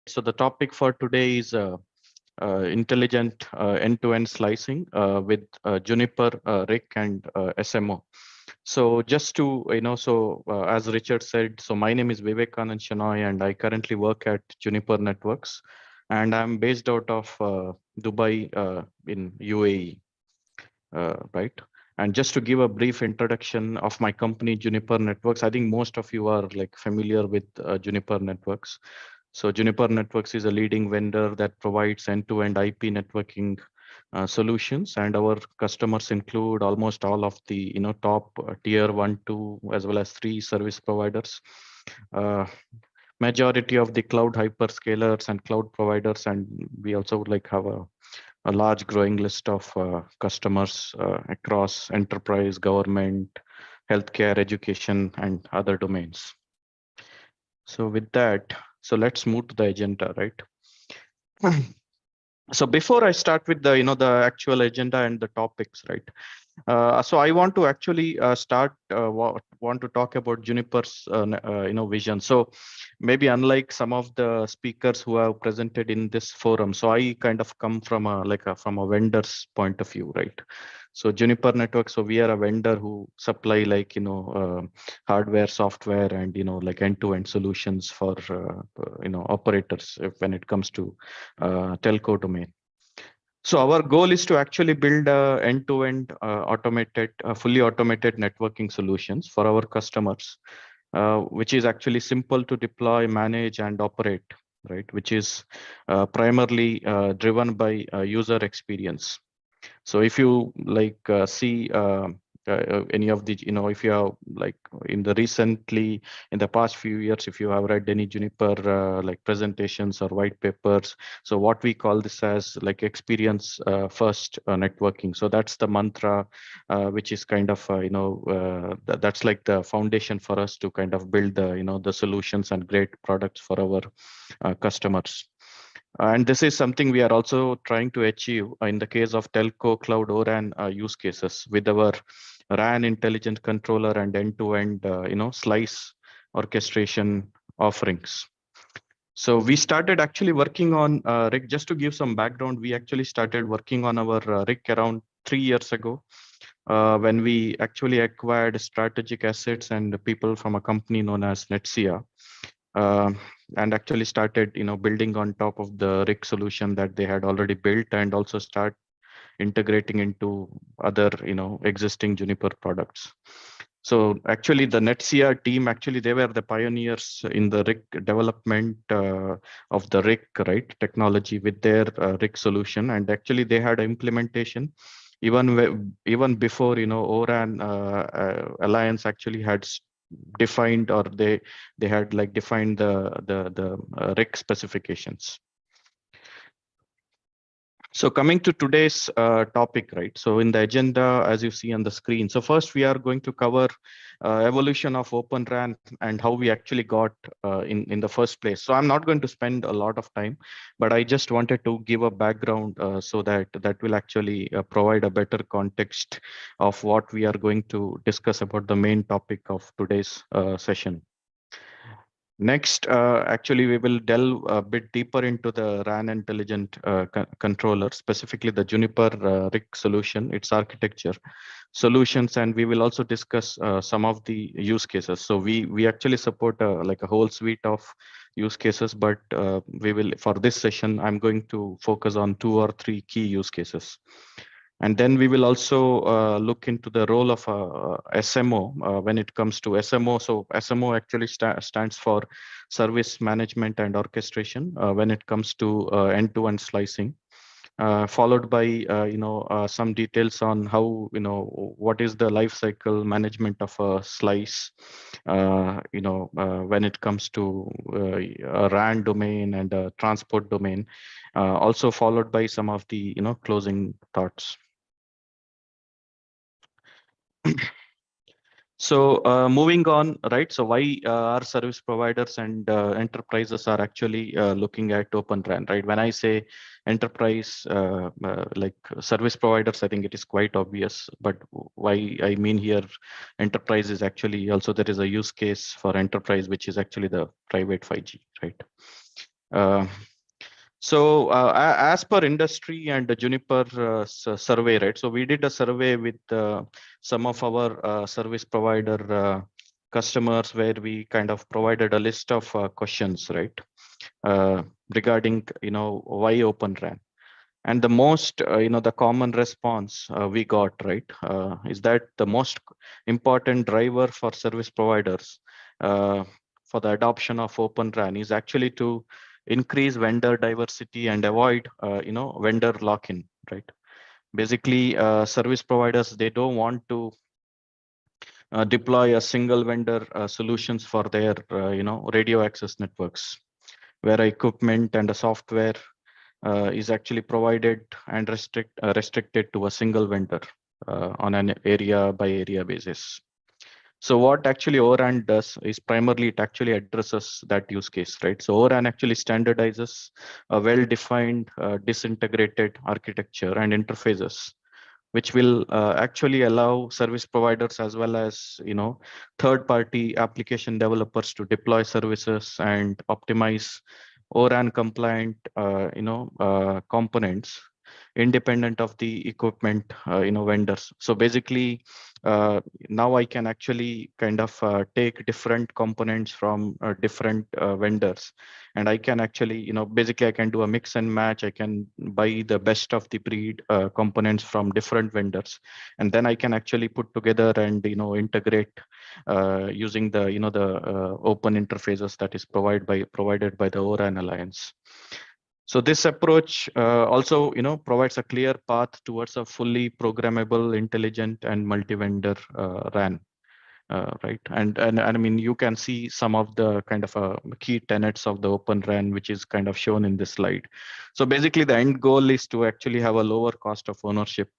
So the topic for today is intelligent end-to-end slicing with Juniper, RIC, and SMO. So just to, as Richard said, so my name is Vivekanand Shenoy, and I currently work at Juniper Networks, and I'm based out of Dubai in UAE, right? And just to give a brief introduction of my company, Juniper Networks, I think most of you are like familiar with Juniper Networks. So Juniper Networks is a leading vendor that provides end-to-end IP networking solutions, and our customers include almost all of the top tier 1, 2, as well as 3 service providers. Uh, Majority of the cloud hyperscalers and cloud providers, and we also like have a large growing list of customers across enterprise, government, healthcare, education, and other domains. So with that, so let's move to the agenda, right? So before I start with the actual agenda and the topics, right? So I want to actually want to talk about Juniper's vision. So maybe unlike some of the speakers who have presented in this forum, so I kind of come from from a vendor's point of view, right? So Juniper Network, so we are a vendor who supply hardware, software, and like end-to-end solutions for operators when it comes to telco domain. So our goal is to actually build end-to-end fully automated networking solutions for our customers, which is actually simple to deploy, manage, and operate, right? Which is primarily driven by user experience. So if you see any of the, if you have like in the recently in the past few years, if you have read any Juniper like presentations or white papers, so what we call this as like experience first networking. So that's the mantra, which is kind of that's like the foundation for us to kind of build the solutions and great products for our customers. And this is something we are also trying to achieve in the case of telco, cloud, ORAN use cases with our RAN intelligent controller and end-to-end, slice orchestration offerings. So we started actually working on RIC. Just to give some background, we actually started working on our RIC around 3 years ago, when we actually acquired strategic assets and people from a company known as Netsia, uh, and actually started building on top of the RIC solution that they had already built, and also start integrating into other existing Juniper products. So actually the Netsia team, actually they were the pioneers in the RIC development of the RIC, right, technology with their RIC solution. And actually they had implementation even before ORAN Alliance actually had defined, or they had like defined the RIC specifications. So coming to today's topic, right? So in the agenda, as you see on the screen, so first we are going to cover evolution of Open RAN and how we actually got in the first place. So I'm not going to spend a lot of time, but I just wanted to give a background so that will actually provide a better context of what we are going to discuss about the main topic of today's session. Next, actually, we will delve a bit deeper into the RAN intelligent controller, specifically the Juniper RIC solution, its architecture, solutions, and we will also discuss some of the use cases. So we actually support like a whole suite of use cases, but we will, for this session, I'm going to focus on 2 or 3 key use cases. And then we will also look into the role of SMO when it comes to SMO. So SMO actually stands for service management and orchestration when it comes to end-to-end slicing. Followed by some details on how what is the life cycle management of a slice, when it comes to a RAN domain and a transport domain. Also followed by some of the closing thoughts. So moving on, right? So why our service providers and enterprises are actually looking at Open RAN, right? When I say enterprise, like service providers, I think it is quite obvious. But why I mean here, enterprise is actually also there is a use case for enterprise, which is actually the private 5G, right? Uh, as per industry and the Juniper survey, right? So we did a survey with some of our service provider customers where we kind of provided a list of questions, right? Regarding, why Open RAN. And the most, the common response we got, right, is that the most important driver for service providers uh, for the adoption of Open RAN is actually to increase vendor diversity and avoid, vendor lock-in, right? Basically, service providers, they don't want to deploy a single vendor solutions for their, radio access networks, where equipment and the software is actually provided and restricted to a single vendor on an area by area basis. So what actually ORAN does is primarily it actually addresses that use case, right? So ORAN actually standardizes a well-defined disintegrated architecture and interfaces, which will actually allow service providers as well as, third-party application developers to deploy services and optimize ORAN compliant, components independent of the equipment, vendors. So basically, uh, now I can actually kind of take different components from different vendors, and I can actually, basically I can do a mix and match. I can buy the best of the breed components from different vendors, and then I can actually put together and, integrate using the, open interfaces that is provided by the ORAN Alliance. So this approach also, provides a clear path towards a fully programmable, intelligent, and multi-vendor RAN. Right, and I mean, you can see some of the kind of key tenets of the Open RAN, which is kind of shown in this slide. So basically, the end goal is to actually have a lower cost of ownership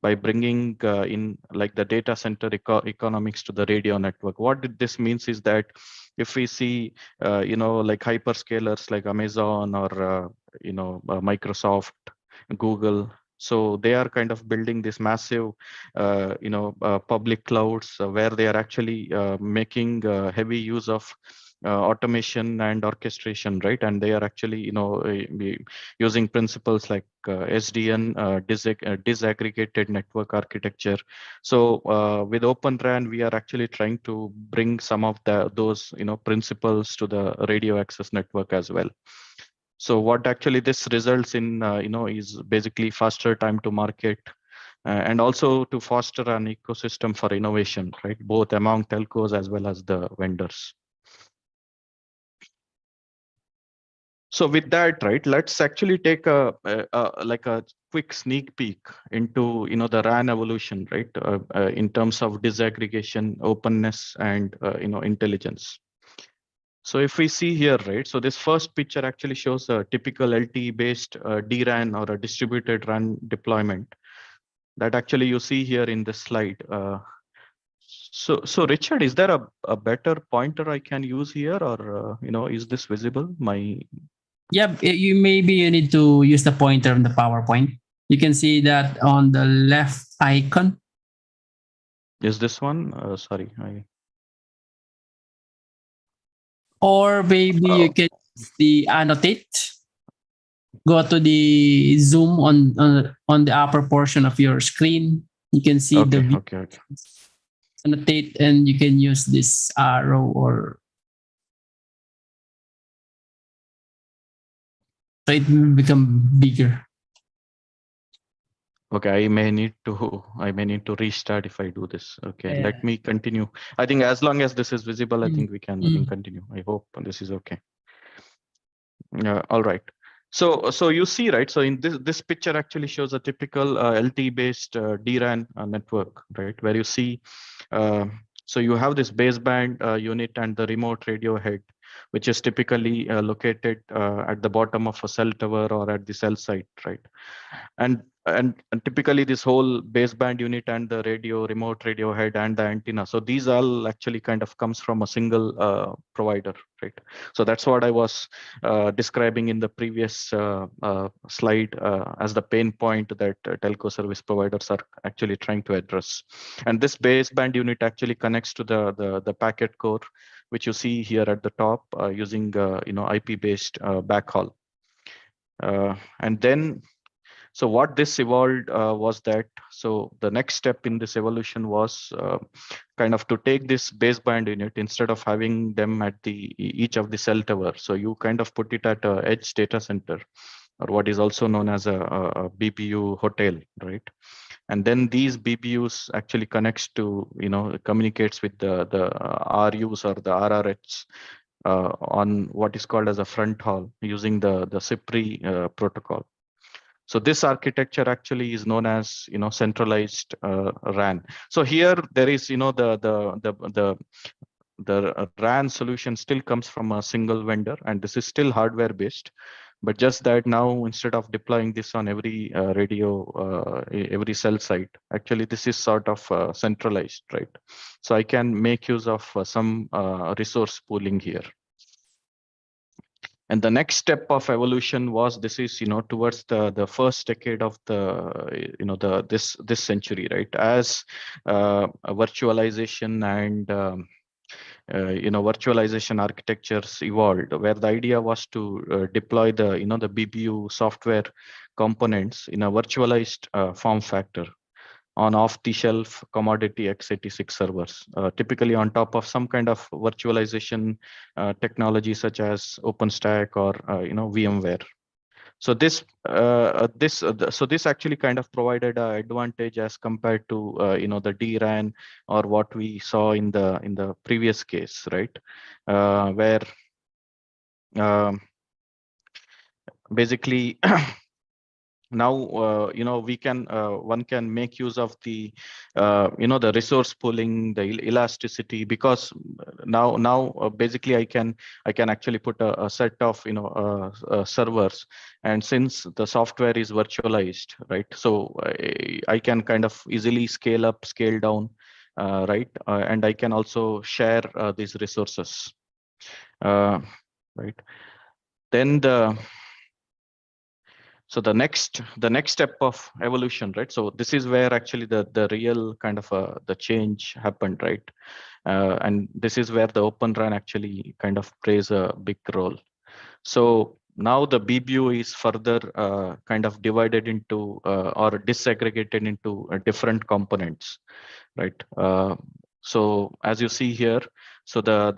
by bringing in like the data center economics to the radio network. What this means is that if we see, like hyperscalers like Amazon or, Microsoft, Google, so they are kind of building this massive, public clouds where they are actually making heavy use of automation and orchestration, right? And they are actually, using principles like SDN, disaggregated network architecture. So with Open RAN, we are actually trying to bring some of those, principles to the radio access network as well. So what actually this results in, is basically faster time to market, and also to foster an ecosystem for innovation, right? Both among telcos as well as the vendors. So with that, right, let's actually take like a quick sneak peek into, the RAN evolution, right, in terms of disaggregation, openness, and, intelligence. So if we see here, right, so this first picture actually shows a typical LTE-based DRAN or a distributed RAN deployment that actually you see here in this slide. So Richard, is there a better pointer I can use here, or, is this visible? Yeah, maybe you need to use the pointer on the PowerPoint. You can see that on the left icon. Is this one? Sorry, Or maybe you can use the annotate. Go to the zoom on the upper portion of your screen. You can see the view. Okay. Annotate, and you can use this arrow or so it will become bigger. Okay, I may need to restart if I do this. Okay, Yeah. let me continue. I think as long as this is visible, I think we can continue. I hope this is okay. All right. So you see, right? So in this picture actually shows a typical LTE-based DRAN network, right? Where you see, so you have this baseband unit and the remote radio head, which is typically located at the bottom of a cell tower or at the cell site, right? And and typically this whole baseband unit and the radio, remote radio head and the antenna. So these all actually kind of comes from a single provider, right? So that's what I was describing in the previous slide as the pain point that telco service providers are actually trying to address. And this baseband unit actually connects to the packet core, which you see here at the top using IP-based backhaul. And then, so what this evolved was that, so the next step in this evolution was kind of to take this baseband unit, instead of having them at each of the cell tower. So you kind of put it at a edge data center, or what is also known as a BBU hotel, right? And then these BBUs actually connects to, communicates with the RUs or the RRHs on what is called as a front haul using the CIPRI protocol. So this architecture actually is known as, centralized RAN. So here there is, the RAN solution still comes from a single vendor, and this is still hardware based. But just that now, instead of deploying this on every radio, every cell site, actually this is sort of centralized, right? So I can make use of some resource pooling here. And the next step of evolution was, this is, towards the first decade of this century, right? As virtualization and virtualization architectures evolved, where the idea was to deploy the the BBU software components in a virtualized form factor on off-the-shelf commodity x86 servers, typically on top of some kind of virtualization technology such as OpenStack or VMware. So this actually kind of provided an advantage as compared to the DRAN, or what we saw in the previous case, right? Where basically now we can one can make use of the the resource pooling, the elasticity, because now basically I can actually put a set of servers, and since the software is virtualized, right, so I can kind of easily scale up, scale down, right, and I can also share these resources, right. Then the next step of evolution, right? So this is where actually the real kind of the change happened, right? And this is where the Open RAN actually kind of plays a big role. So now the BBU is further kind of divided into or disaggregated into different components, right? So as you see here, so the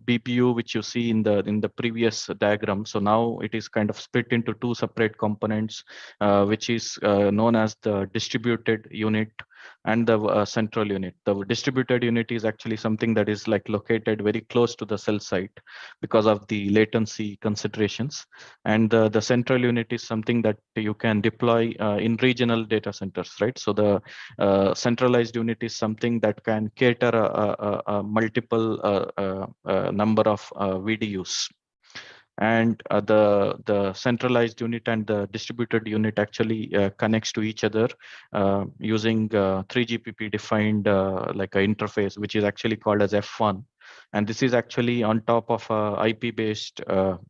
BPU which you see in the previous diagram, so now it is kind of split into two separate components, which is known as the distributed unit and the central unit. The distributed unit is actually something that is like located very close to the cell site because of the latency considerations, and the central unit is something that you can deploy in regional data centers, right? So the centralized unit is something that can cater a multiple number of VDUs. And the centralized unit and the distributed unit actually connects to each other using 3GPP defined like an interface, which is actually called as F1. And this is actually on top of a IP-based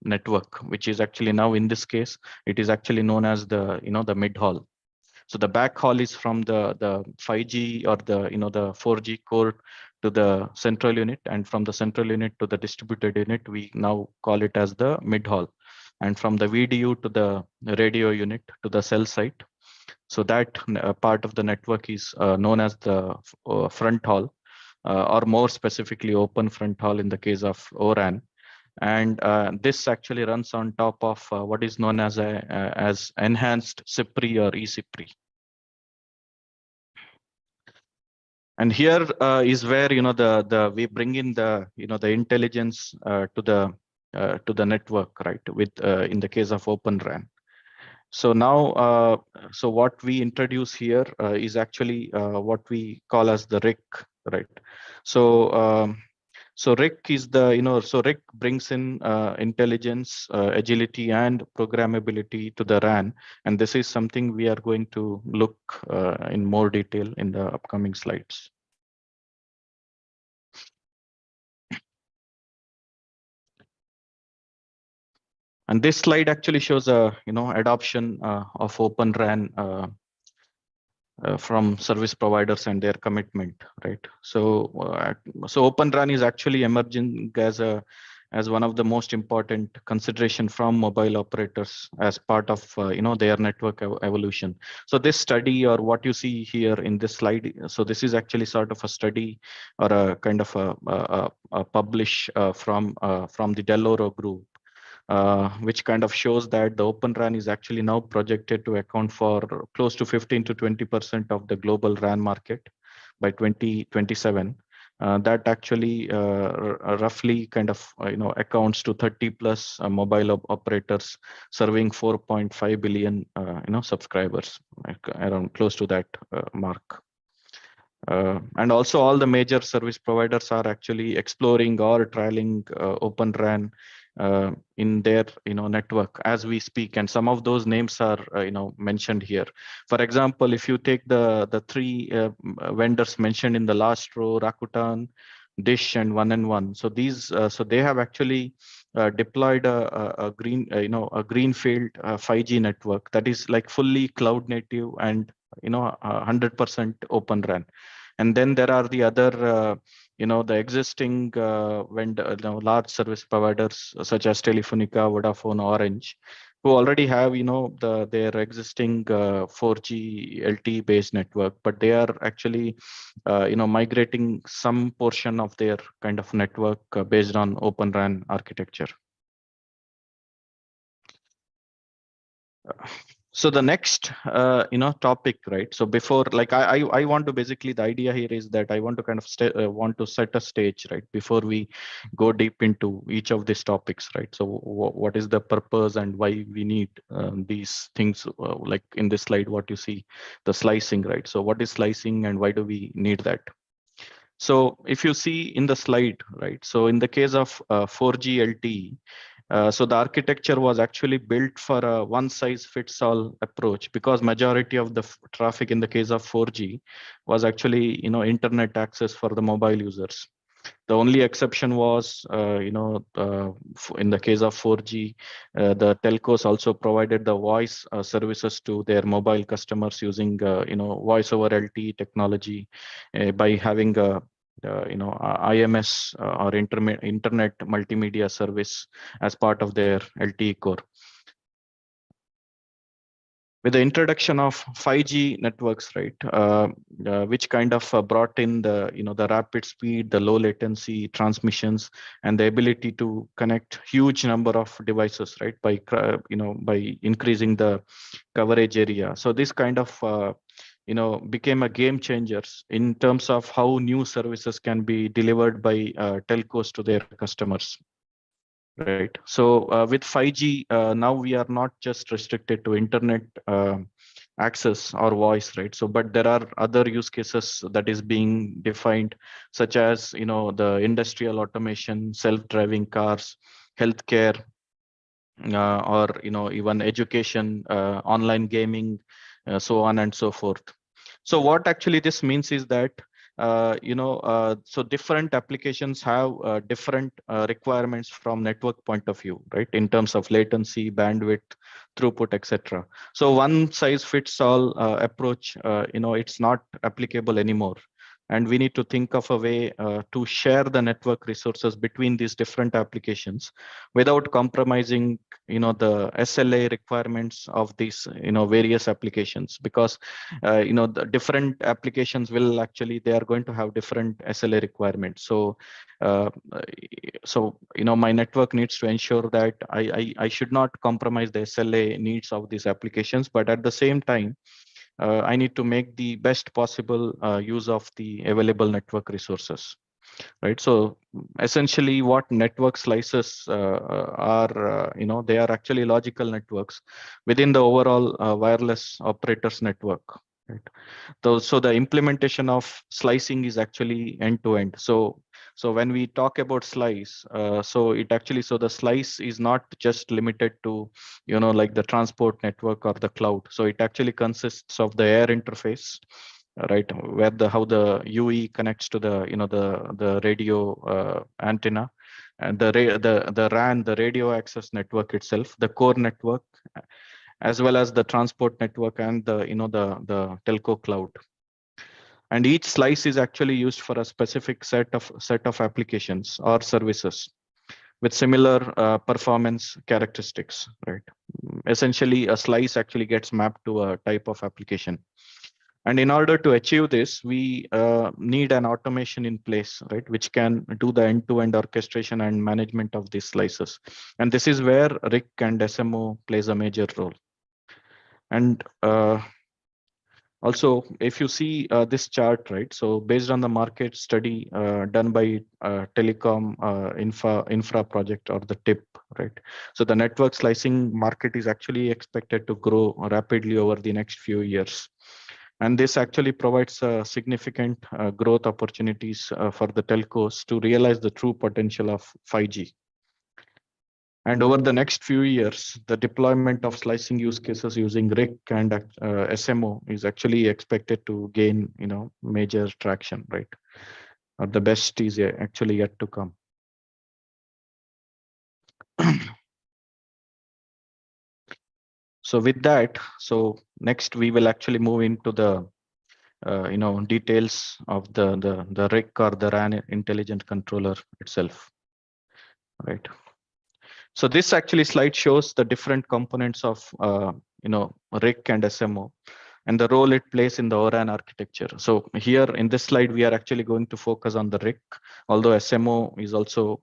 network, which is actually now in this case, it is actually known as the mid-haul. So the backhaul is from the 5G or the 4G core to the central unit, and from the central unit to the distributed unit, we now call it as the mid haul. And from the VDU to the radio unit to the cell site, so that part of the network is known as the front haul, or more specifically open front haul in the case of ORAN. And this actually runs on top of what is known as as enhanced CIPRI or eCIPRI. And here is where we bring in the the intelligence to the network, right? With in the case of Open RAN. So now, so what we introduce here is actually what we call as the RIC, right? So So RIC is the, so RIC brings in intelligence, agility, and programmability to the RAN. And this is something we are going to look in more detail in the upcoming slides. And this slide actually shows adoption of Open RAN from service providers and their commitment, right? So Open RAN is actually emerging as one of the most important consideration from mobile operators as part of their network evolution. So this study, or what you see here in this slide, so this is actually sort of a study or a kind of a publish from the Dell'Oro Group, which kind of shows that the Open RAN is actually now projected to account for close to 15 to 20% of the global RAN market by 2027. That actually roughly kind of accounts to 30 plus mobile operators serving 4.5 billion subscribers, like around close to that mark. And also all the major service providers are actually exploring or trialing Open RAN in their network as we speak, and some of those names are mentioned here. For example, if you take the three vendors mentioned in the last row, Rakuten, Dish, and 1&1. So these so they have actually deployed a greenfield 5G network that is like fully cloud native and 100% Open RAN. And then there are the other the existing vendor, large service providers such as Telefonica, Vodafone, Orange, who already have their existing 4G LTE based network, but they are actually migrating some portion of their kind of network based on Open RAN architecture. So the next topic, right? So before, like I want to basically, the idea here is that I want to kind of want to set a stage, right, before we go deep into each of these topics, right? So what is the purpose and why we need these things, like in this slide what you see, the slicing, right? So what is slicing and why do we need that? So if you see in the slide, right, so in the case of 4G LTE, so the architecture was actually built for a one size fits all approach, because majority of the traffic in the case of 4G was actually internet access for the mobile users. The only exception was in the case of 4G, the telcos also provided the voice services to their mobile customers using voice over LTE technology by having a IMS or internet multimedia service as part of their LTE core. With the introduction of 5G networks, right, which kind of brought in the the rapid speed, the low latency transmissions, and the ability to connect huge number of devices, right, by by increasing the coverage area. So this kind of became a game changers in terms of how new services can be delivered by telcos to their customers. Right. So with 5G, now we are not just restricted to internet access or voice, right? So, but there are other use cases that is being defined, such as the industrial automation, self-driving cars, healthcare, or even education, online gaming, so on and so forth. So what actually this means is that so different applications have different requirements from network point of view, right, in terms of latency, bandwidth, throughput, etc. So one size fits all approach, it's not applicable anymore, and we need to think of a way to share the network resources between these different applications without compromising the SLA requirements of these various applications, because the different applications will actually, they are going to have different SLA requirements. So my network needs to ensure that I should not compromise the SLA needs of these applications, but at the same time I need to make the best possible use of the available network resources, right? So essentially what network slices are, they are actually logical networks within the overall wireless operators network, right? So the implementation of slicing is actually end to end. So So when we talk about slice, so it actually, so the slice is not just limited to, like the transport network or the cloud. So it actually consists of the air interface, right, where how the UE connects to the, the radio antenna, and the RAN, the radio access network itself, the core network, as well as the transport network and the, the telco cloud. And each slice is actually used for a specific set of applications or services with similar performance characteristics, right? Essentially, a slice actually gets mapped to a type of application. And in order to achieve this, we need an automation in place, right, which can do the end-to-end orchestration and management of these slices. And this is where RIC and SMO plays a major role. And also, if you see this chart, right, so based on the market study done by Telecom Infra Project, or the TIP, right, so the network slicing market is actually expected to grow rapidly over the next few years. And this actually provides significant growth opportunities for the telcos to realize the true potential of 5G. And over the next few years, the deployment of slicing use cases using RIC and SMO is actually expected to gain, major traction, right? Or the best is actually yet to come. So with that, so next we will actually move into the details of the RIC or the RAN intelligent controller itself, right? So this actually slide shows the different components of RIC and SMO and the role it plays in the ORAN architecture. So here in this slide, we are actually going to focus on the RIC, although SMO is also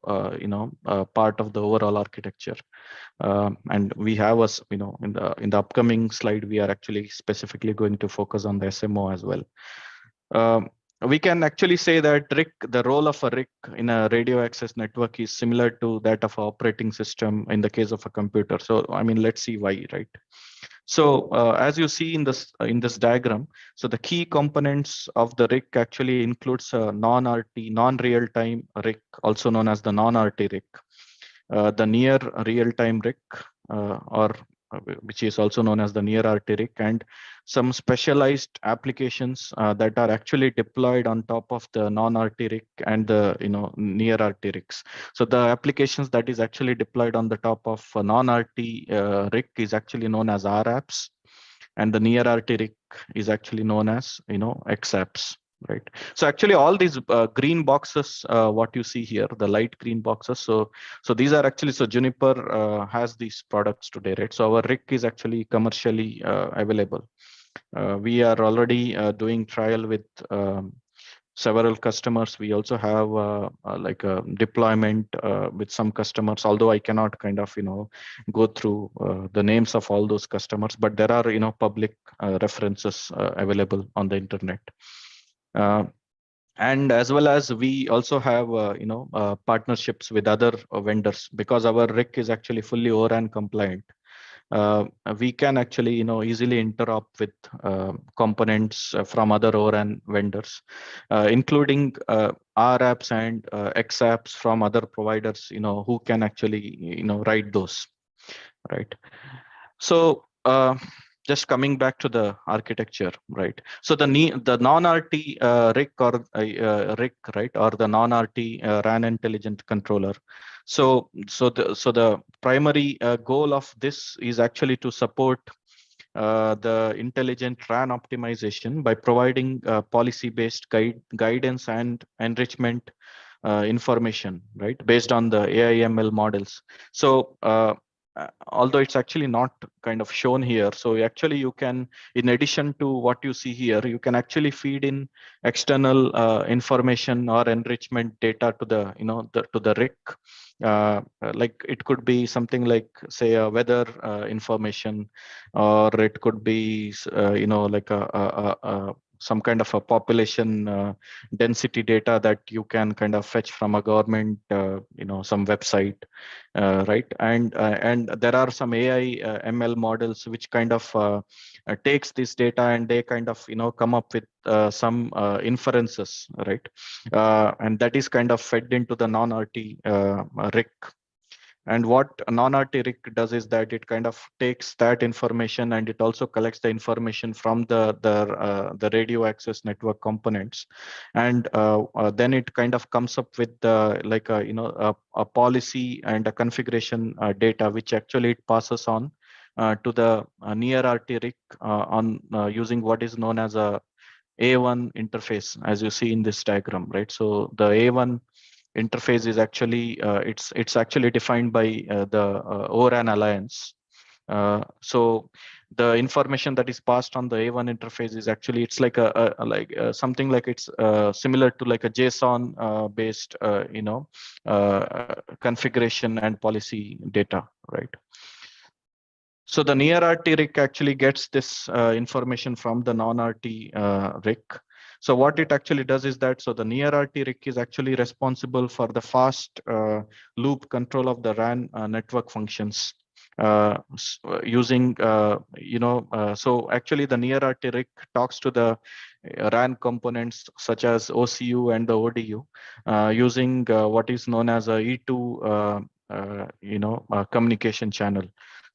part of the overall architecture. And we have us, in the upcoming slide, we are actually specifically going to focus on the SMO as well. We can actually say that the role of a RIC in a radio access network is similar to that of an operating system in the case of a computer. So, I mean, let's see why, right? So as you see in this diagram, so the key components of the RIC actually includes a non-RT, non-real-time RIC, also known as the non-RT RIC, the near real-time RIC, which is also known as the near RT RIC, and some specialized applications that are actually deployed on top of the non-RT RIC and the near RT RICs. So the applications that is actually deployed on the top of a non-RT RIC is actually known as RApps, and the near RT RIC is actually known as XApps. Right. So actually, all these green boxes, what you see here, the light green boxes. So these are actually, so Juniper has these products today, right? So our RIC is actually commercially available. We are already doing trial with several customers. We also have like a deployment with some customers, although I cannot kind of go through the names of all those customers, but there are public references available on the internet. And as well as we also have partnerships with other vendors, because our RIC is actually fully ORAN compliant. We can actually easily interop with components from other ORAN vendors, including RApps and XApps from other providers who can actually write those, right? So just coming back to the architecture, right? So the non-RT RIC or RIC, right, or the non-RT RAN intelligent controller. So the primary goal of this is actually to support the intelligent RAN optimization by providing policy-based guidance and enrichment information, right, based on the AI/ML models. So although it's actually not kind of shown here, so actually you can, in addition to what you see here, you can actually feed in external information or enrichment data to the to the RIC. Like it could be something like, say, a weather information, or it could be like a some kind of a population density data that you can kind of fetch from a government, some website, right? And there are some AI ML models which kind of takes this data and they kind of come up with some inferences, right? And that is kind of fed into the non-RT RIC. And what non-RT RIC does is that it kind of takes that information and it also collects the information from the radio access network components, and then it kind of comes up with like a policy and a configuration data, which actually it passes on to the near RT RIC on using what is known as a A1 interface, as you see in this diagram, right? So the A1 interface is actually it's actually defined by the O-RAN Alliance. So the information that is passed on the A1 interface is actually it's like something like it's similar to like a JSON based configuration and policy data, right? So the near RT RIC actually gets this information from the non-RT RIC. So what it actually does is that, so the near RT RIC is actually responsible for the fast loop control of the RAN network functions using, so actually the near RT RIC talks to the RAN components such as OCU and the ODU using what is known as a E2 communication channel.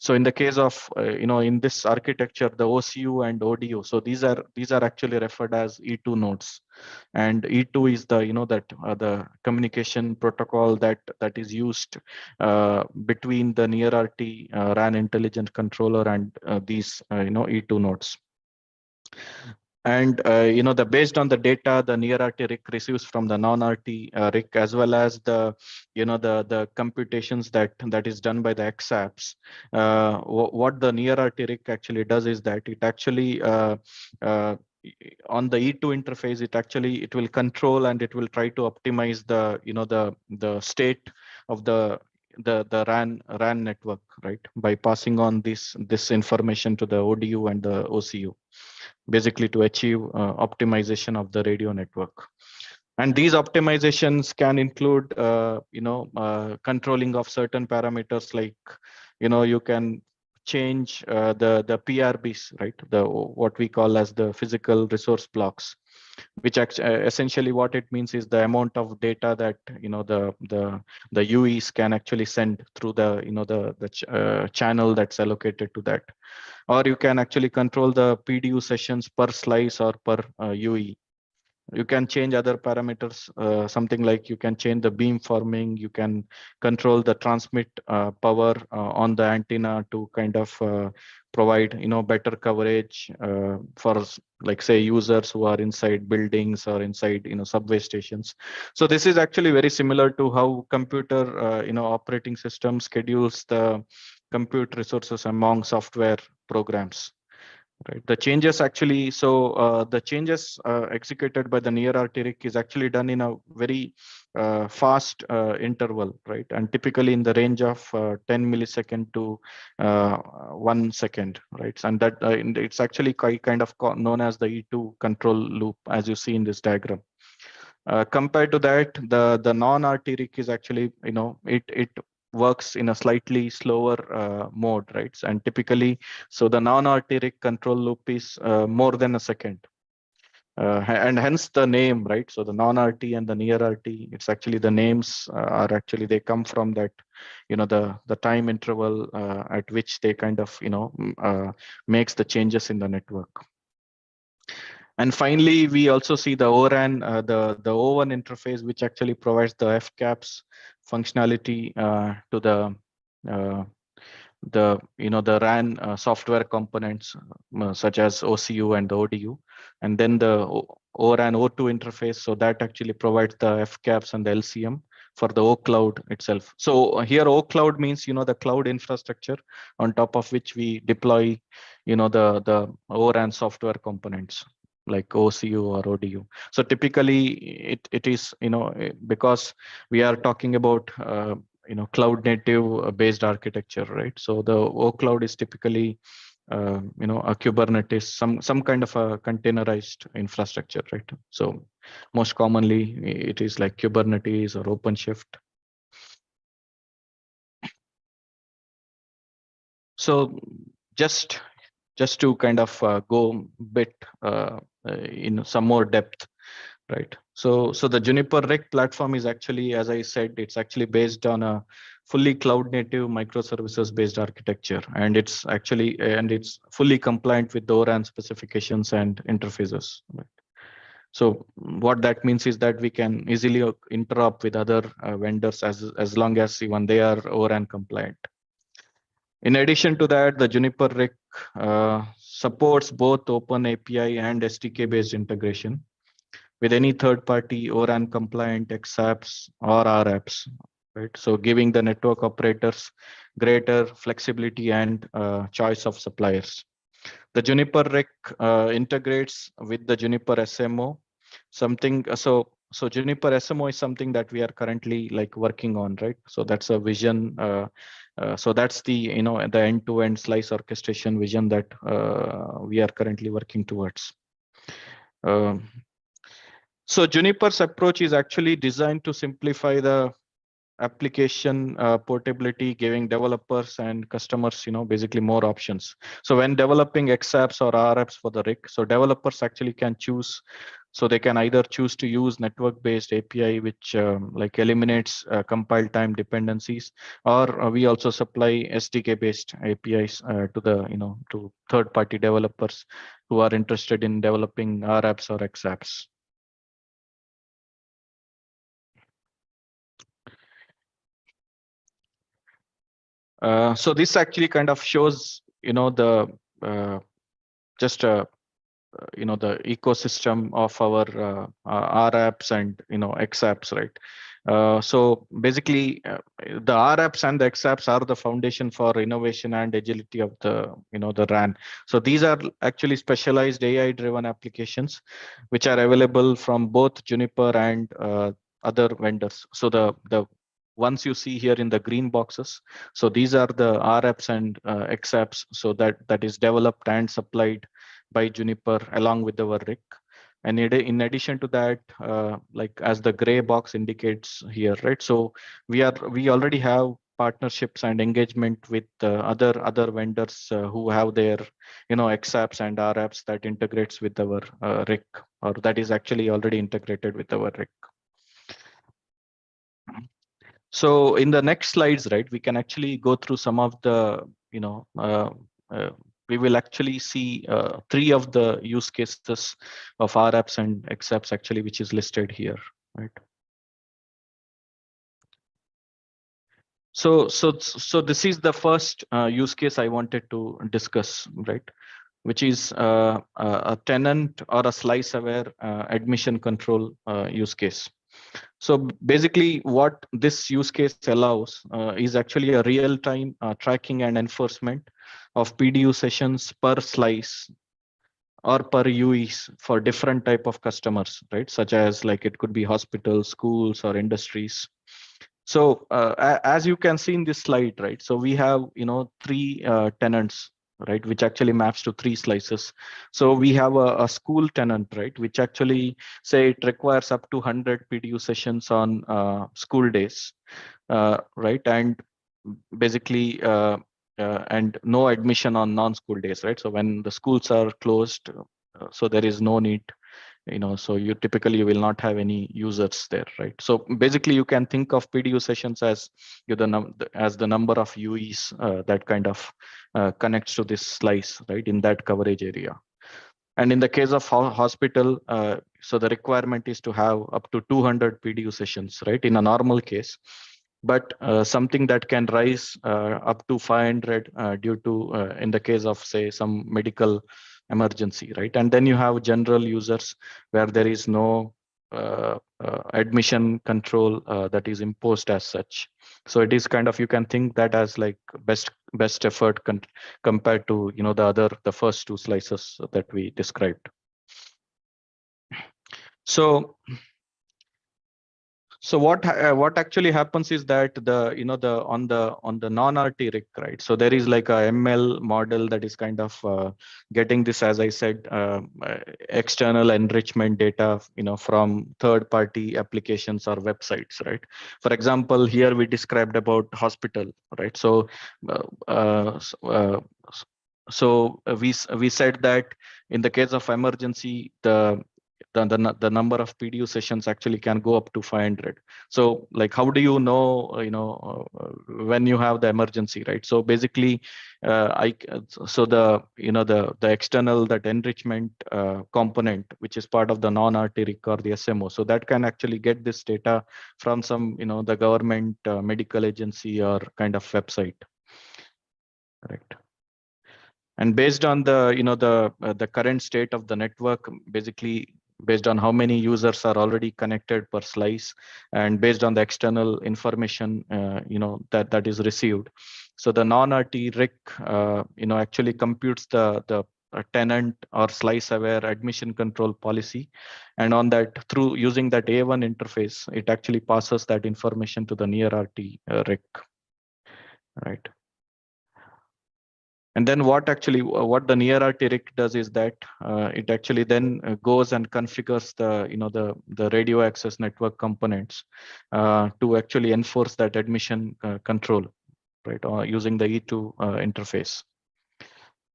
So in the case of in this architecture, the OCU and ODU, so these are actually referred as E2 nodes, and E2 is the the communication protocol that is used between the near RT RAN intelligent controller and these E2 nodes. And based on the data the near RT RIC receives from the non-RT RIC, as well as the the computations that is done by the XApps, what the near RT RIC actually does is that it actually on the E2 interface, it will control and it will try to optimize the the state of the RAN network, right, by passing on this information to the ODU and the OCU, basically to achieve optimization of the radio network. And these optimizations can include controlling of certain parameters, like you can change the PRBs, right, the what we call as the physical resource blocks, which essentially what it means is the amount of data that the UEs can actually send through the channel that's allocated to that. Or you can actually control the PDU sessions per slice or per UE. You can change other parameters, something like you can change the beam forming, you can control the transmit power on the antenna to kind of provide better coverage for, like, say, users who are inside buildings or inside subway stations. So this is actually very similar to how computer operating system schedules the compute resources among software programs. Right. The changes actually, so the changes executed by the near RT RIC is actually done in a very fast interval, right? And typically in the range of 10 millisecond to 1 second, right? And that it's actually kind of known as the E2 control loop, as you see in this diagram. Compared to that, the non-RT RIC is actually, it works in a slightly slower mode, right? And typically, so the non-RT RIC control loop is more than a second. And hence the name, right? So the non-RT and the near RT, it's actually the names are actually, they come from that, the time interval at which they kind of, makes the changes in the network. And finally, we also see the O-RAN, the O1 interface, which actually provides the FCAPS functionality to the the RAN software components such as OCU and the ODU, and then the O-RAN O2 interface. So that actually provides the FCAPS and the LCM for the O cloud itself. So here O cloud means the cloud infrastructure on top of which we deploy the O-RAN software components like OCU or ODU. So typically it is because we are talking about cloud native based architecture, right? So the O cloud is typically a Kubernetes, some kind of a containerized infrastructure, right? So most commonly it is like Kubernetes or OpenShift. So just to kind of go bit in some more depth, right? So the Juniper REC platform is actually, as I said, it's actually based on a fully cloud native microservices based architecture, and it's fully compliant with the ORAN specifications and interfaces. Right? So what that means is that we can easily interop with other vendors as long as even they are ORAN compliant. In addition to that, the Juniper REC supports both Open API and SDK based integration with any third-party ORAN compliant XApps or RApps, right? So giving the network operators greater flexibility and choice of suppliers. The Juniper REC integrates with the Juniper SMO, something. So Juniper SMO is something that we are currently like working on, right? So that's a vision. So that's the the end-to-end slice orchestration vision that we are currently working towards. So Juniper's approach is actually designed to simplify the application portability, giving developers and customers, basically more options. So when developing XApps or RApps for the RIC, so developers actually can choose. So they can either choose to use network-based API, which like eliminates compile time dependencies, or we also supply SDK-based APIs to the to third-party developers who are interested in developing RApps or XApps. So this actually kind of shows, the just the ecosystem of our RApps and XApps, right? So basically, the RApps and the XApps are the foundation for innovation and agility of the the RAN. So these are actually specialized AI-driven applications, which are available from both Juniper and other vendors. So the ones you see here in the green boxes, so these are the RApps and XApps. So that is developed and supplied by Juniper along with our RIC. And in addition to that, like as the gray box indicates here, right? So we already have partnerships and engagement with other vendors who have their XApps and RApps that integrates with our RIC, or that is actually already integrated with our RIC. So in the next slides, right, we can actually go through some of the, we will actually see 3 of the use cases of RApps and XApps actually, which is listed here, right? So this is the first use case I wanted to discuss, right? Which is a tenant or a slice aware admission control use case. So basically what this use case allows is actually a real-time tracking and enforcement of PDU sessions per slice or per UEs for different type of customers, right? Such as like it could be hospitals, schools, or industries. So as you can see in this slide, right? So we have 3 tenants, right, which actually maps to 3 slices. So we have a school tenant, right, which actually say it requires up to 100 PDU sessions on school days, right, and basically and no admission on non-school days, right? So when the schools are closed, so there is no need, so you typically will not have any users there, right? So basically you can think of PDU sessions as the number of UEs that kind of connects to this slice, right, in that coverage area. And in the case of hospital, so the requirement is to have up to 200 PDU sessions, right, in a normal case. But something that can rise up to 500 due to, in the case of say some medical emergency, right? And then you have general users where there is no admission control that is imposed as such. So it is kind of, you can think that as like best effort compared to the first 2 slices that we described. So So what actually happens is that on the non-RT rig, right? So there is like a ML model that is kind of getting this, as I said, external enrichment data, from third-party applications or websites, right? For example, here we described about hospital, right? So uh, uh, s- uh, s- we said that in the case of emergency, the number of PDU sessions actually can go up to 500. So like, how do you know, when you have the emergency, right? So basically, so the external, that enrichment component, which is part of the non-RT rig or the SMO, so that can actually get this data from some, the government medical agency or kind of website, correct? And based on the current state of the network, basically based on how many users are already connected per slice, and based on the external information that is received, so the non-RT rig actually computes the tenant or slice aware admission control policy, and on that, through using that A1 interface, it actually passes that information to the near RT rig, right? And then what the near RT rig does is that it actually then goes and configures the radio access network components to actually enforce that admission control, right, using the E2 interface.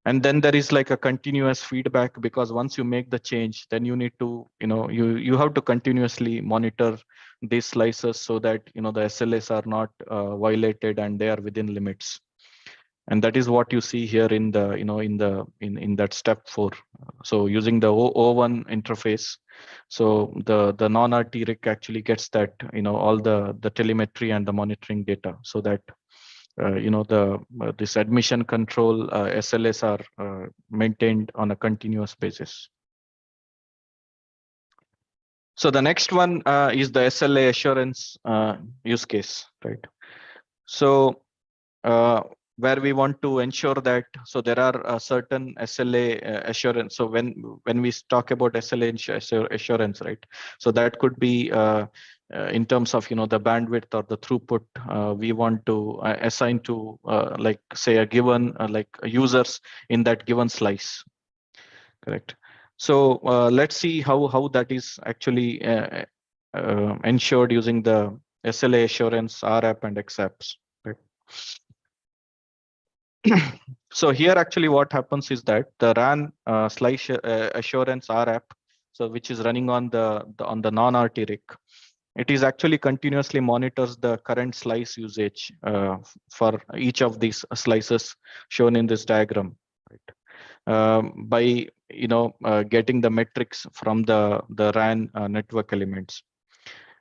And then there is like a continuous feedback, because once you make the change, then you need to, you have to continuously monitor these slices so that the SLAs are not violated and they are within limits. And that is what you see here in the in that step 4. So using the O1 interface, so the non-RT rig actually gets that, all the telemetry and the monitoring data, so that the this admission control SLAs are maintained on a continuous basis. So the next one is the SLA assurance use case, right? So where we want to ensure that, so there are certain SLA assurance. So when we talk about SLA assurance, right? So that could be in terms of the bandwidth or the throughput we want to assign to like, say, a given like users in that given slice, correct? So let's see how that is actually ensured using the SLA assurance RAP and XAPPs, right? So here actually what happens is that the RAN slice assurance RAP, so which is running on the non-RT rig, it is actually continuously monitors the current slice usage for each of these slices shown in this diagram, right? By getting the metrics from the RAN network elements.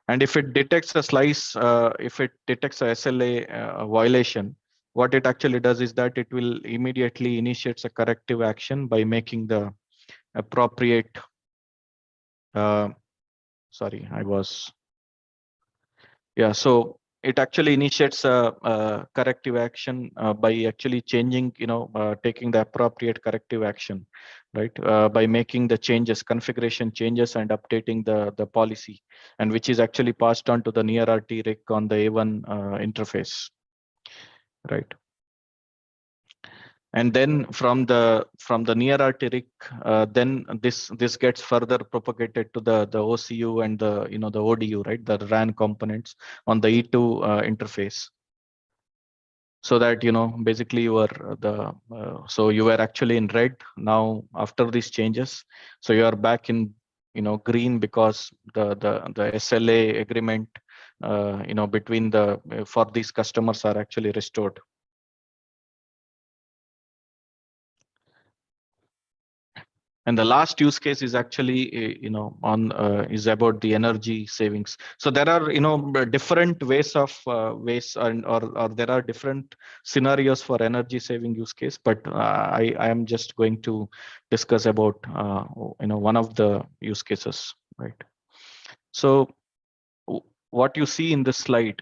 And if it detects a slice, if it detects a SLA violation, what it actually does is that it will immediately initiates a corrective action by making the appropriate, uh, sorry, so it actually initiates a corrective action by actually changing, taking the appropriate corrective action, right? By making the changes, configuration changes, and updating the policy, and which is actually passed on to the near RT rig on the A1 interface, right? And then from the near RT rig, then this gets further propagated to the OCU and the ODU, right, the RAN components on the E2 interface, so that basically you are so you were actually in red now after these changes, so you are back in green, because the SLA agreement between for these customers are actually restored. And the last use case is actually on is about the energy savings. So there are different ways of ways, or there are different scenarios for energy saving use case, but I am just going to discuss about one of the use cases, right? So what you see in this slide,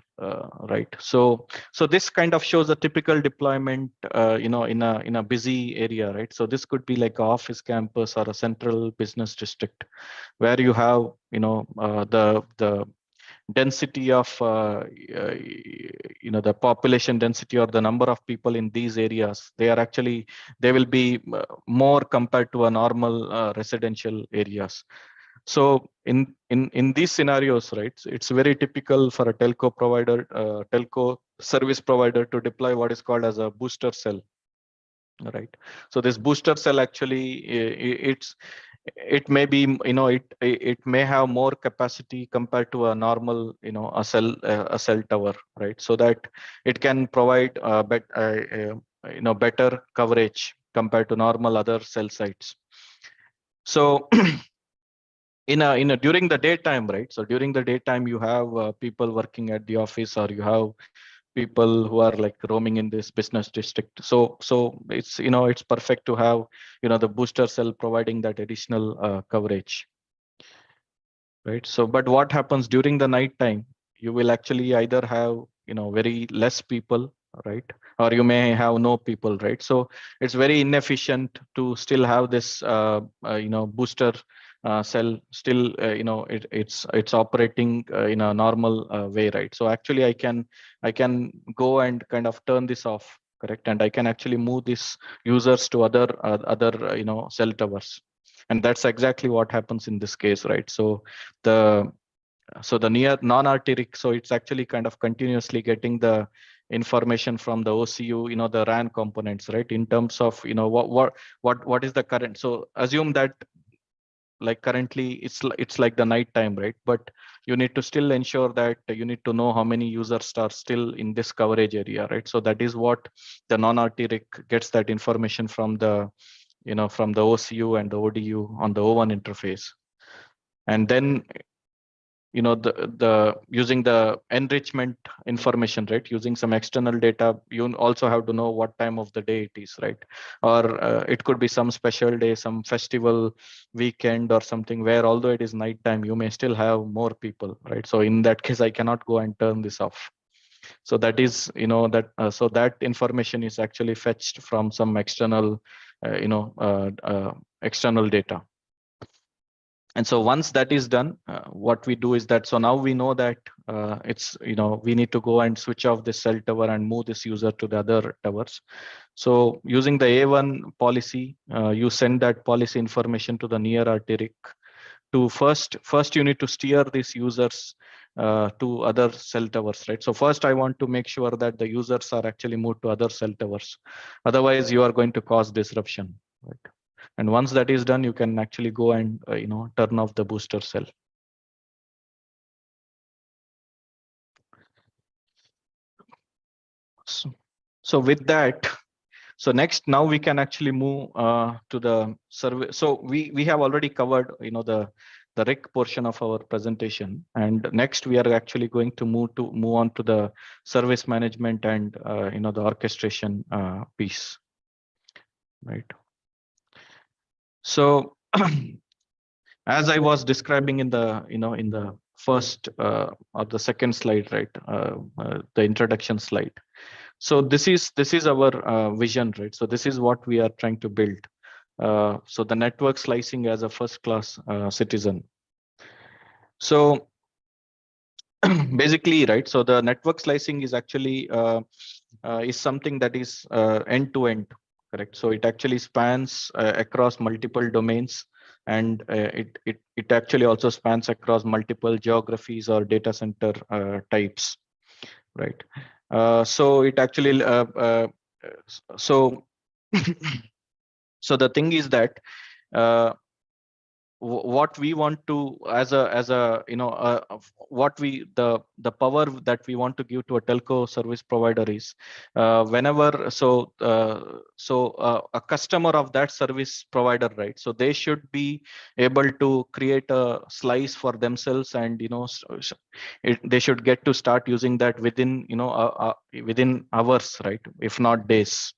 right? So this kind of shows a typical deployment, in a busy area, right? So this could be like an office campus or a central business district, where you have the density of the population density or the number of people in these areas, they will be more compared to a normal residential areas. So in these scenarios, right, it's very typical for a telco service provider to deploy what is called as a booster cell, right? So this booster cell actually it may be, it may have more capacity compared to a normal, a cell tower, right? So that it can provide better coverage compared to normal other cell sites. So in a during the daytime, right? So during the daytime, you have people working at the office, or you have people who are like roaming in this business district. So it's perfect to have the booster cell providing that additional coverage, right? So but what happens during the night time, you will actually either have very less people, right, or you may have no people, right? So it's very inefficient to still have this booster cell still it's operating in a normal way, right? So actually I can go and kind of turn this off, correct, and I can actually move these users to other cell towers. And that's exactly what happens in this case, right? The the near non-arteric, so it's actually kind of continuously getting the information from the OCU, the RAN components, right? In terms of what is the current. So assume that like currently it's like the night time, right? But you need to still ensure that you need to know how many users are still in this coverage area, right? So that is what the non-arteric gets, that information from the from the OCU and the ODU on the O1 interface. And then the using the enrichment information, right, using some external data, you also have to know what time of the day it is, right? Or it could be some special day, some festival weekend or something, where although it is night time, you may still have more people, right? So in that case, I cannot go and turn this off. So that is so that information is actually fetched from some external external data. And so once that is done, what we do is that, so now we know that it's we need to go and switch off this cell tower and move this user to the other towers. So using the A1 policy, you send that policy information to the near arteric to first you need to steer these users to other cell towers, right? So first I want to make sure that the users are actually moved to other cell towers. Otherwise you are going to cause disruption, right? And once that is done, you can actually go and turn off the booster cell. So with that, so next, now we can actually move to the survey. So we have already covered the RIC portion of our presentation, and next we are actually going to move on to the service management and the orchestration piece, right? So as I was describing in the in the first or the second slide, right, the introduction slide. So this is our vision, right? So this is what we are trying to build. So the network slicing as a first-class citizen. So basically, right, so the network slicing is actually is something that is end-to-end, correct? So it actually spans across multiple domains, and it actually also spans across multiple geographies or data center types, right? So it actually so so the thing is that what we want to as a what we the power that we want to give to a telco service provider is whenever a customer of that service provider, right, so they should be able to create a slice for themselves, and they should get to start using that within within hours, right, if not days.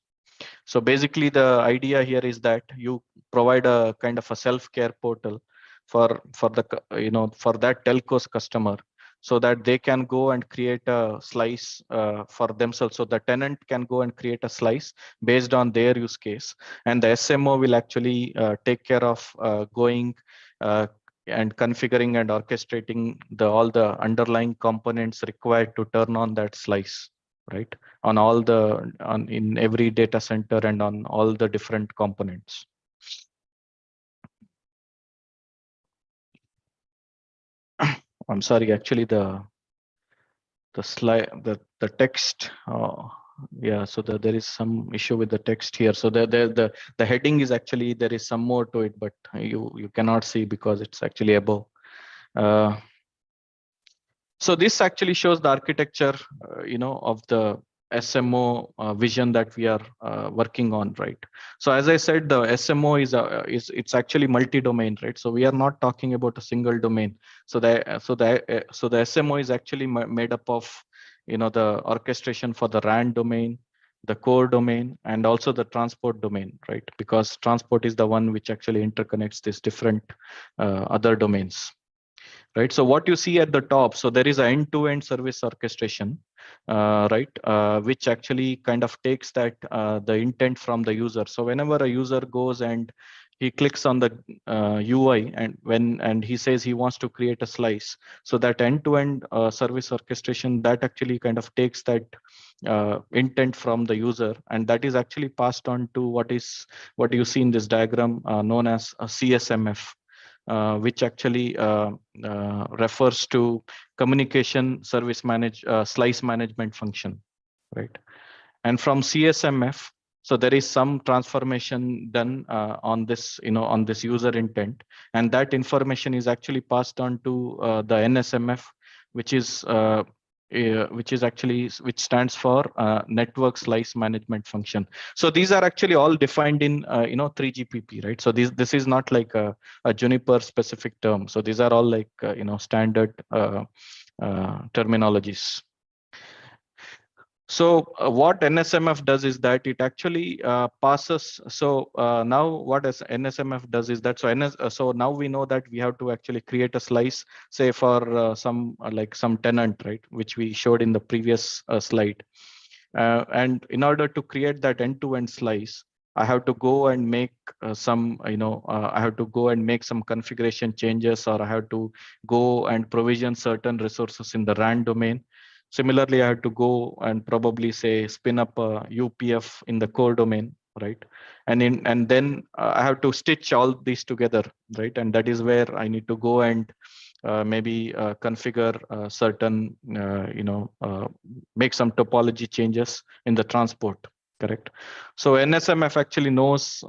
So basically the idea here is that you provide a kind of a self-care portal for the for that telco's customer, so that they can go and create a slice for themselves. So the tenant can go and create a slice based on their use case, and the SMO will actually take care of going and configuring and orchestrating all the underlying components required to turn on that slice, right? In every data center and on all the different components. I'm sorry, actually the slide, the text, yeah, so there is some issue with the text here. So the heading is actually, there is some more to it, but you cannot see because it's actually above. So this actually shows the architecture, of the SMO vision that we are working on, right? So as I said, the SMO is it's actually multi-domain, right? So we are not talking about a single domain. So the SMO is actually made up of, the orchestration for the RAN domain, the core domain, and also the transport domain, right? Because transport is the one which actually interconnects these different other domains. Right, so what you see at the top, so there is an end-to-end service orchestration, right, which actually kind of takes that the intent from the user. So whenever a user goes and he clicks on the UI and he says he wants to create a slice, so that end-to-end service orchestration, that actually kind of takes that intent from the user, and that is actually passed on to what you see in this diagram, known as a CSMF. Which actually refers to communication service slice management function, right? And from CSMF, so there is some transformation done on this, on this user intent, and that information is actually passed on to the NSMF, which is which stands for network slice management function. So these are actually all defined in 3GPP, right? So this is not like a Juniper specific term. So these are all like standard terminologies. So what NSMF does is that it actually passes. So now what NSMF does is that, so now we know that we have to actually create a slice, say for some tenant, right, which we showed in the previous slide. And in order to create that end-to-end slice, I have to go and make I have to go and make some configuration changes, or I have to go and provision certain resources in the RAN domain. Similarly, I have to go and probably say spin up a UPF in the core domain, right? And then I have to stitch all these together, right? And that is where I need to go and maybe configure certain, make some topology changes in the transport, correct? So NSMF actually knows,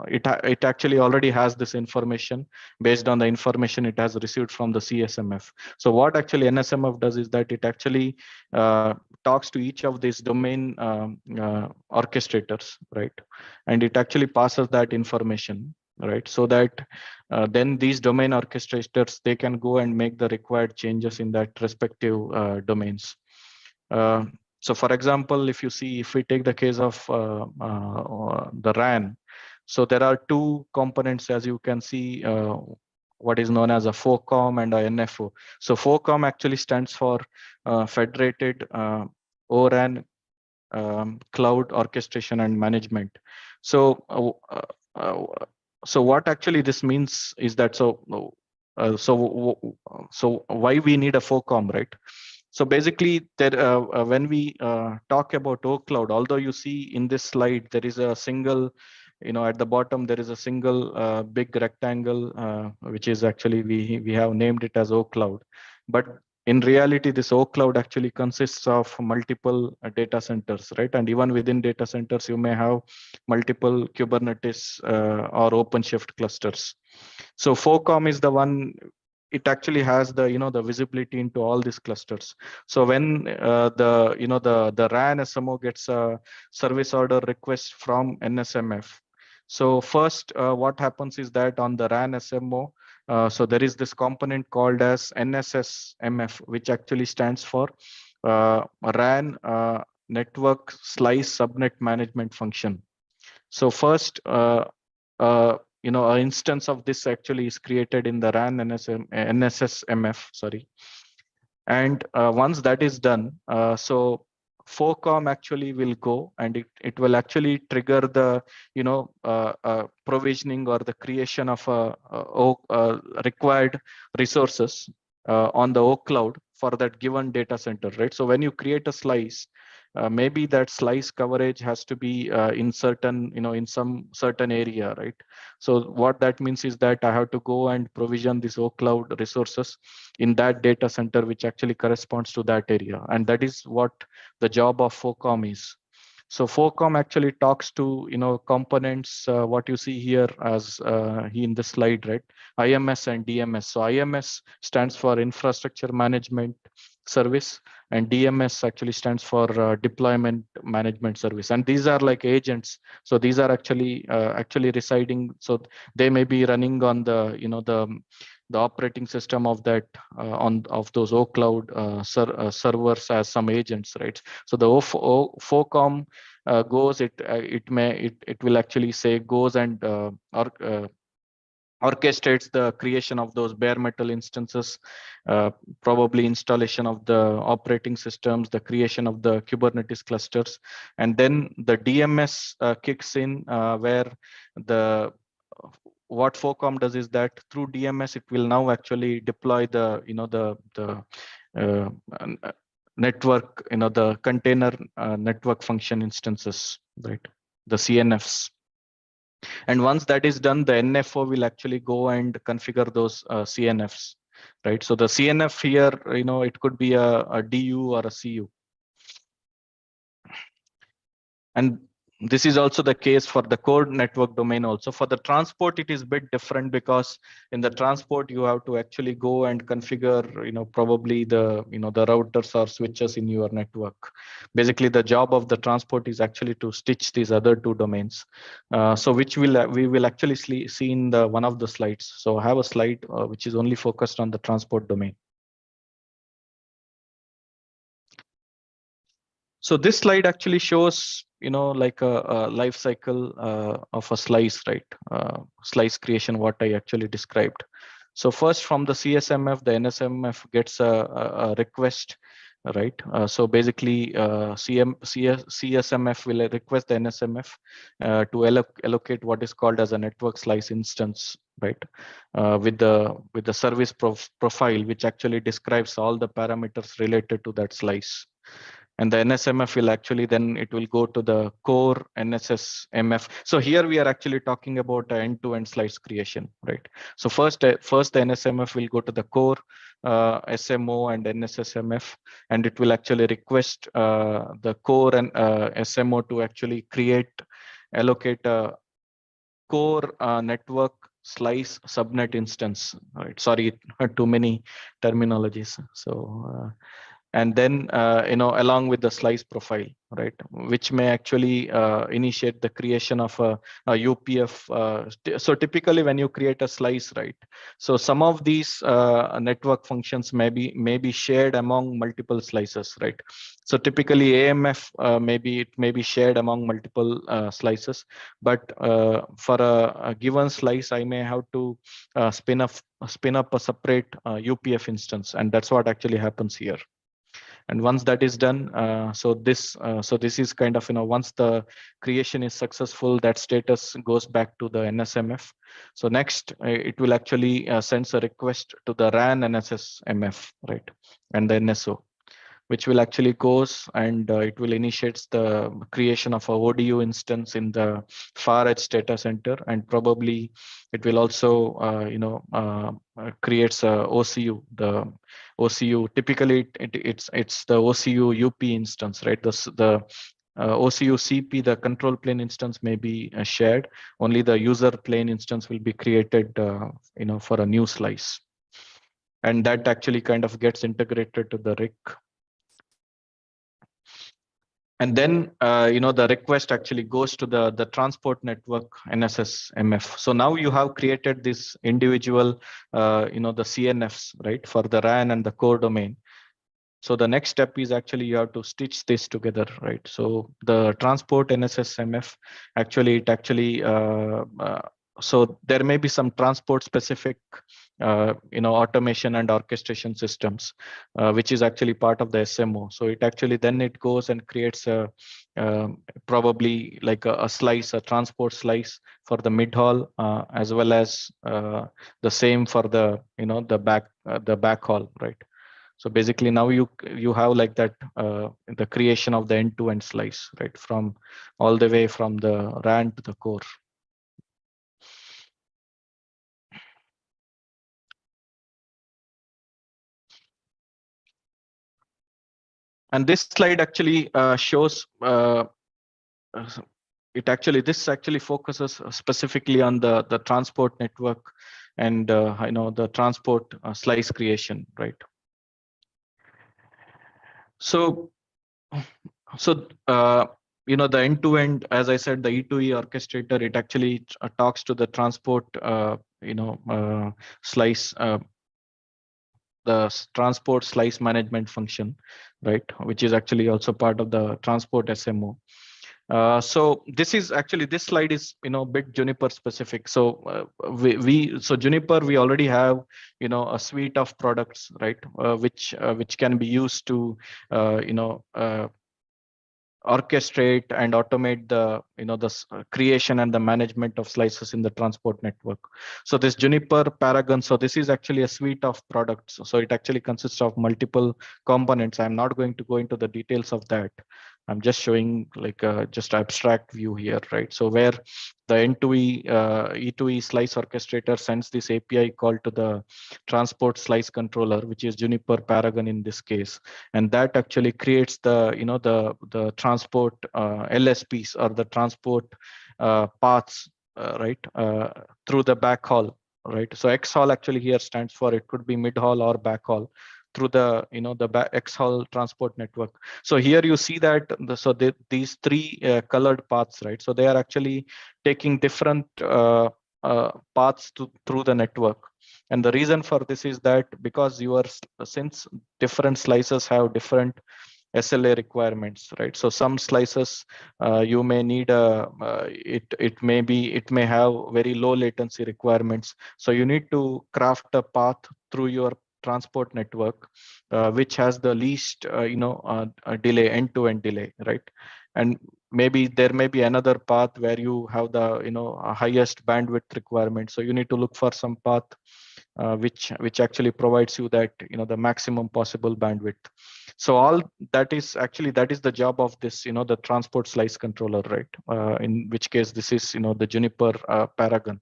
it actually already has this information based on the information it has received from the CSMF. So what actually NSMF does is that it actually talks to each of these domain orchestrators, right? And it actually passes that information, right? So that then these domain orchestrators, they can go and make the required changes in that respective domains. So for example, if we take the case of the RAN, so there are two components, as you can see, what is known as a FOCOM and a NFO. So FOCOM actually stands for Federated ORAN Cloud Orchestration and Management. So so what actually this means is that, so why we need a FOCOM, right? So basically, when we talk about OCloud, although you see in this slide, there is a single, at the bottom, there is a single big rectangle, which is actually, we have named it as OCloud. But in reality, this OCloud actually consists of multiple data centers, right? And even within data centers, you may have multiple Kubernetes or OpenShift clusters. So FOCOM is the one, it actually has the the visibility into all these clusters. So when the RAN SMO gets a service order request from NSMF, so first what happens is that on the RAN SMO, so there is this component called as NSSMF, which actually stands for RAN network slice subnet management function. So first an instance of this actually is created in the RAN NSSMF, sorry. And once that is done, so FOCOM actually will go and it will actually trigger the provisioning or the creation of required resources on the Oak Cloud for that given data center, right? So when you create a slice, maybe that slice coverage has to be in certain, in some certain area, right? So what that means is that I have to go and provision this Oak Cloud resources in that data center, which actually corresponds to that area. And that is what the job of FOCOM is. So FOCOM actually talks to, components, what you see here as in the slide, right? IMS and DMS. So IMS stands for Infrastructure Management Service, and DMS actually stands for Deployment Management Service. And these are like agents. So these are actually residing. So they may be running on the, the operating system of that of those Oak Cloud servers as some agents, right? So the FOCOM goes, it will actually say goes and orchestrates the creation of those bare metal instances, probably installation of the operating systems, the creation of the Kubernetes clusters, and then the DMS kicks in, where the what FOCOM does is that through DMS it will now actually deploy the uh, network, the container network function instances, right? The CNFs. And once that is done, the NFO will actually go and configure those CNFs, right? So the CNF here, it could be a DU or a CU. And this is also the case for the core network domain also. For the transport, it is a bit different, because in the transport, you have to actually go and configure, probably the, the routers or switches in your network. Basically, the job of the transport is actually to stitch these other two domains. So which we will actually see in the one of the slides. So I have a slide which is only focused on the transport domain. So this slide actually shows, like a life cycle of a slice, right? Slice creation, what I actually described. So first, from the CSMF, the NSMF gets a request, right? So basically, CSMF will request the NSMF to allocate what is called as a network slice instance, right? With the service profile, which actually describes all the parameters related to that slice. And the NSMF will actually, then it will go to the core NSSMF. So here we are actually talking about end-to-end slice creation, right? So first the NSMF will go to the core SMO and NSSMF, and it will actually request the core and SMO to actually allocate a core network slice subnet instance, right? Sorry, too many terminologies. So and then along with the slice profile, right, which may actually initiate the creation of a UPF. So typically when you create a slice, right, so some of these network functions may be shared among multiple slices, right? So typically AMF it may be shared among multiple slices, but for a given slice I may have to spin up a separate UPF instance, and that's what actually happens here. And once that is done, so this is kind of, once the creation is successful, that status goes back to the NSMF. So next it will actually sends a request to the RAN NSSMF, right, and the NSO, which will actually goes and it will initiates the creation of a ODU instance in the far edge data center, and probably it will also creates a OCU. The OCU typically it's the OCU UP instance, right? The OCU CP, the control plane instance, may be shared. Only the user plane instance will be created, for a new slice, and that actually kind of gets integrated to the RIC. And then the request actually goes to the transport network NSSMF. So now you have created this individual the CNFs, right, for the RAN and the core domain. So the next step is actually you have to stitch this together, right? So the transport NSSMF actually so there may be some transport specific automation and orchestration systems, which is actually part of the SMO. So it actually then it goes and creates a probably like a slice, a transport slice for the mid haul, as well as the same for the the back haul, right? So basically now you have like that the creation of the end-to-end slice, right, from all the way from the RAN to the core. And this slide actually shows this actually focuses specifically on the transport network and the transport slice creation, right? So the end-to-end, as I said, the E2E orchestrator, it actually talks to the transport slice, the transport slice management function, right, which is actually also part of the transport SMO. So this slide is a bit Juniper specific. So Juniper, we already have a suite of products, right, which can be used to orchestrate and automate the creation and the management of slices in the transport network. So this Juniper Paragon, so this is actually a suite of products. So it actually consists of multiple components. I'm not going to go into the details of that. I'm just showing like a just abstract view here, right? So where the E2E slice orchestrator sends this API call to the transport slice controller, which is Juniper Paragon in this case, and that actually creates the the transport LSPs, or the transport paths, right, through the backhaul, right? So XHaul actually here stands for, it could be mid haul or backhaul through the XHaul transport network. So here you see that these three colored paths, right? So they are actually taking different paths through the network. And the reason for this is that because since different slices have different SLA requirements, right? So some slices you may need it may have very low latency requirements. So you need to craft a path through your transport network which has the least delay, end-to-end delay, right? And maybe there may be another path where you have the highest bandwidth requirement. So you need to look for some path which actually provides you that the maximum possible bandwidth. So all that is the job of this the transport slice controller, right? In which case this is the Juniper Paragon.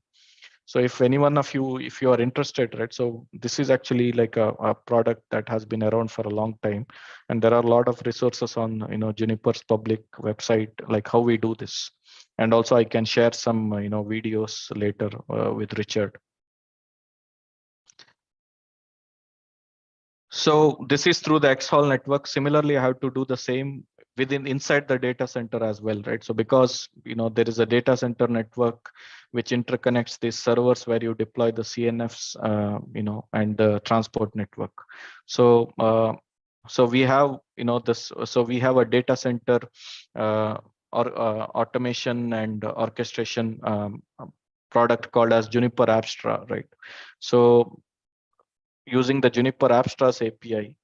So if any one of you, if you are interested, right, so this is actually like a product that has been around for a long time, and there are a lot of resources on Juniper's public website, like how we do this. And also I can share some videos later with Richard. So this is through the XHaul network. Similarly, I have to do the same inside the data center as well, right? So because there is a data center network which interconnects these servers where you deploy the CNFs, and the transport network. So we have this. So we have a data center or automation and orchestration product called as Juniper Apstra, right? So using the Juniper Apstra's API.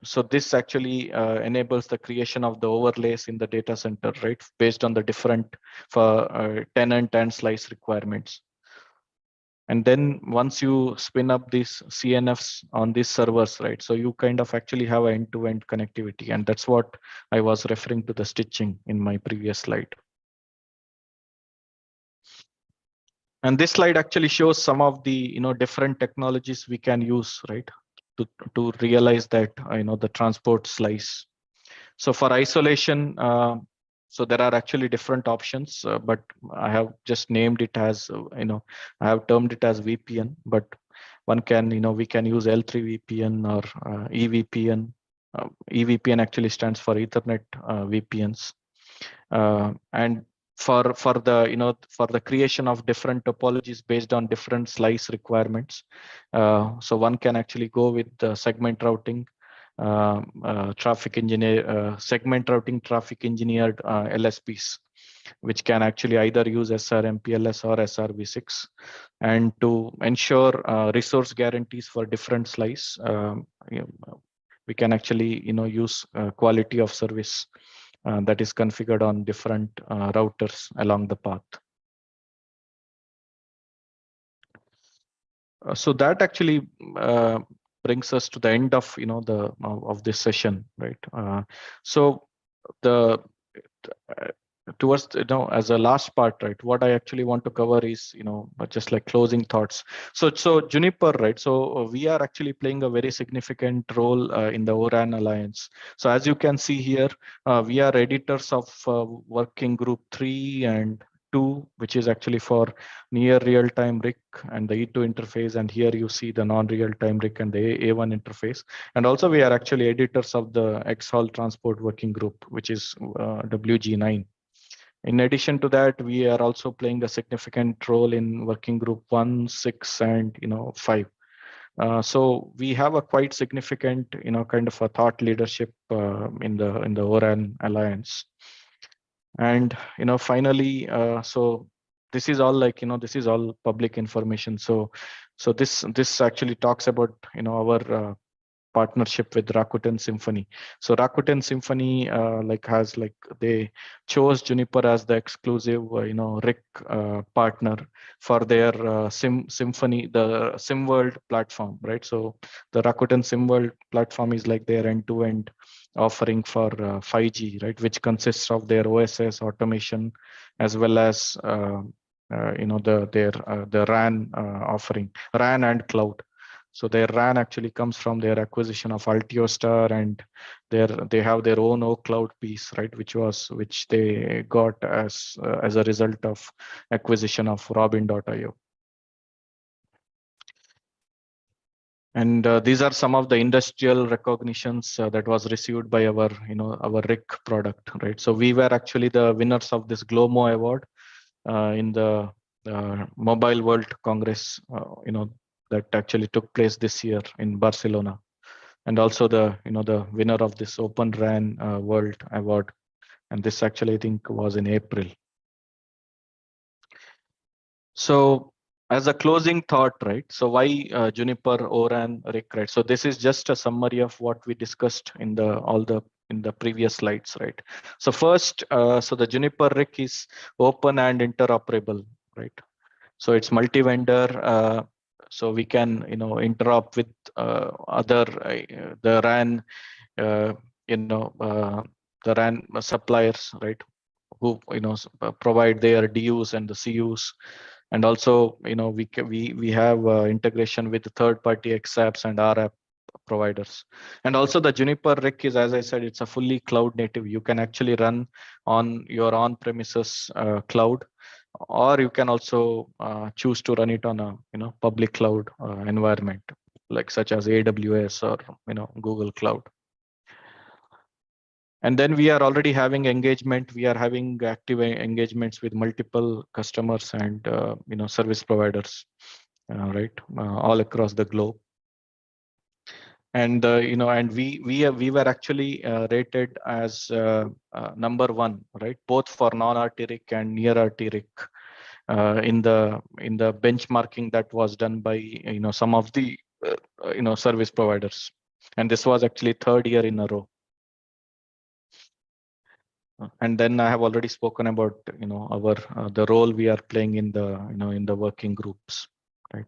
So this actually enables the creation of the overlays in the data center, right, based on the different tenant and slice requirements. And then once you spin up these CNFs on these servers, right, so you kind of actually have an end-to-end connectivity. And that's what I was referring to the stitching in my previous slide. And this slide actually shows some of the different technologies we can use, right, to realize that the transport slice. So for isolation, so there are actually different options, but I have just named it as I have termed it as VPN. But one can we can use L3 VPN or EVPN. EVPN actually stands for Ethernet VPNs, and for the creation of different topologies based on different slice requirements. So one can actually go with the segment routing, traffic engineer, segment routing, traffic engineered LSPs. which can actually either use SRMPLS or SRv6, and to ensure resource guarantees for different slice. We can actually use quality of service that is configured on different routers along the path. So that actually brings us to the end of of this session, right? So the towards as a last part, right, what I actually want to cover is just like closing thoughts. So Juniper, right, so we are actually playing a very significant role in the ORAN Alliance. So as you can see here, we are editors of working group 3 and 2, which is actually for near real-time RIC and the E2 interface, and here you see the non-real-time RIC and the A1 interface. And also we are actually editors of the XHAL transport working group, which is WG9. In addition to that, we are also playing a significant role in working group 1, 6, and 5. So we have a quite significant kind of a thought leadership in the ORAN Alliance. And finally, so this is all like this is all public information. So this actually talks about our partnership with Rakuten Symphony. So Rakuten Symphony they chose Juniper as the exclusive RIC partner for their Symphony, the SimWorld platform, right? So the Rakuten SimWorld platform is like their end-to-end offering for 5G, right, which consists of their OSS automation as well as the RAN offering, RAN and cloud. So their RAN actually comes from their acquisition of Altiostar, and they have their own OCloud piece, right, which they got as a result of acquisition of Robin.io. And these are some of the industrial recognitions that was received by our our RIC product, right? So we were actually the winners of this GLOMO award in the Mobile World Congress, that actually took place this year in Barcelona, and also the the winner of this Open RAN World Award, and this actually I think was in April. So as a closing thought, right? So why Juniper ORAN RIC, right? So this is just a summary of what we discussed in the previous slides, right? So first, so the Juniper RIC is open and interoperable, right? So it's multi-vendor, so we can interop with other the RAN, the RAN suppliers, right? Who provide their DUs and the CUs, and also we have integration with the third-party XApps and RApp providers. And also the Juniper RIC is, as I said, it's a fully cloud native. You can actually run on your on-premises cloud, or you can also choose to run it on a public cloud environment, like such as AWS or Google Cloud. And then we are already having engagement. We are having active engagements with multiple customers and service providers, right, all across the globe. And and we were actually rated as number 1, right, both for non-RT RIC and near RT RIC in the benchmarking that was done by some of the service providers, and this was actually 3rd year in a row. And then I have already spoken about our the role we are playing in the in the working groups, right?